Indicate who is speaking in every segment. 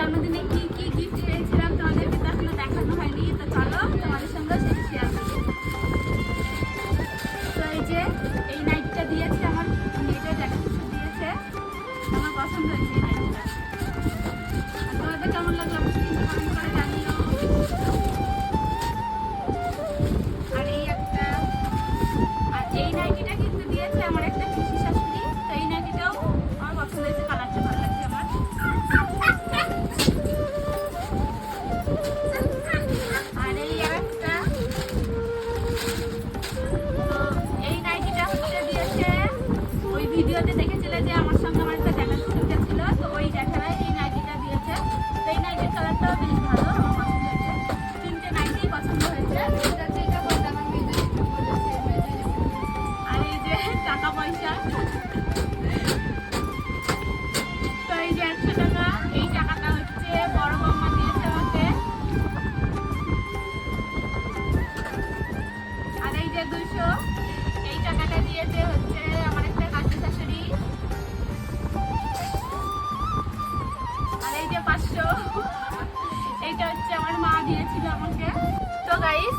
Speaker 1: জন্মদিনে কি কি গিফট পেয়েছিলাম তোমাদেরকে তো এখনো দেখানো হয়নি, তো চলো তোমাদের সঙ্গে সেটা শেয়ার করি। তো এই যে এই নাইটটা দিয়েছে আমার মেয়েটা, দেখা দিয়েছে, আমার পছন্দ হয়েছে এই নাইটটা। তোমাদের কেমন লাগলো অবশ্যই কিন্তু কমেন্ট করে জানিও। আর এই একটা, আর এই নাইটিটা কিন্তু দিয়েছে আমার একটা পিসি শাশুড়ি, তো এই নাইটিটাও আমার পছন্দ হয়েছে, কালারটা ভালো লাগছে আমার। আর এই একটা, তো এই নাইটিটা হচ্ছে দিয়েছে ওই ভিডিওতে দেখেছিলে যে আমার সঙ্গে আমার একটা দেখা সুযোগটা ছিল, তো ওই দেখায় এই নাইটিটা দিয়েছে। তো এই নাইটির কালারটাও বেশ ভালো, আমার পছন্দ হয়েছে, তিনটে নাইটিই পছন্দ হয়েছে। আর এই যে টাকা পয়সা, তো এই যে 100 টাকা, এই টাকাটা হচ্ছে বড় বৌমা দিয়েছে আমাকে। আর এই যে 200, এই টাকাটা দিয়েছে হচ্ছে আমার একটা কাকি শাশুড়ি। আর এই যে 500, এইটা হচ্ছে আমার মা দিয়েছিল আমাকে। তো গাইস,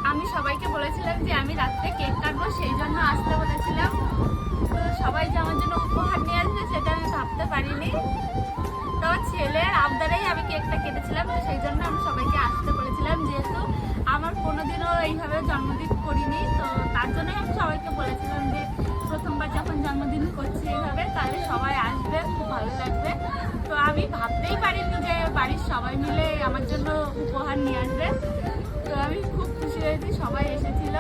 Speaker 1: আমি সবাইকে বলেছিলাম যে আমি রাত্রে কেক কাটবো, সেই জন্য আসতে বলেছিলাম। তো সবাই যে আমার জন্য উপহার নিয়ে আসবে সেটা আমি ভাবতে পারিনি। তো ছেলের আবদারেই আমি কেকটা কেটেছিলাম, তো সেই জন্য আমি সবাইকে আসতে বলেছিলাম, যেহেতু আমার কোনোদিনও এইভাবে জন্মদিন করিনি, তো তার জন্যই আমি সবাইকে বলেছিলাম যে প্রথমবার যখন জন্মদিন করছি এইভাবে, তাহলে সবাই আসবে, খুব ভালো লাগবে। তো আমি ভাবতেই পারিনি যে বাড়ির সবাই মিলে আমার জন্য উপহার নিয়ে আসবে। তো আমি খুব খুশি হয়েছি, সবাই এসেছিল।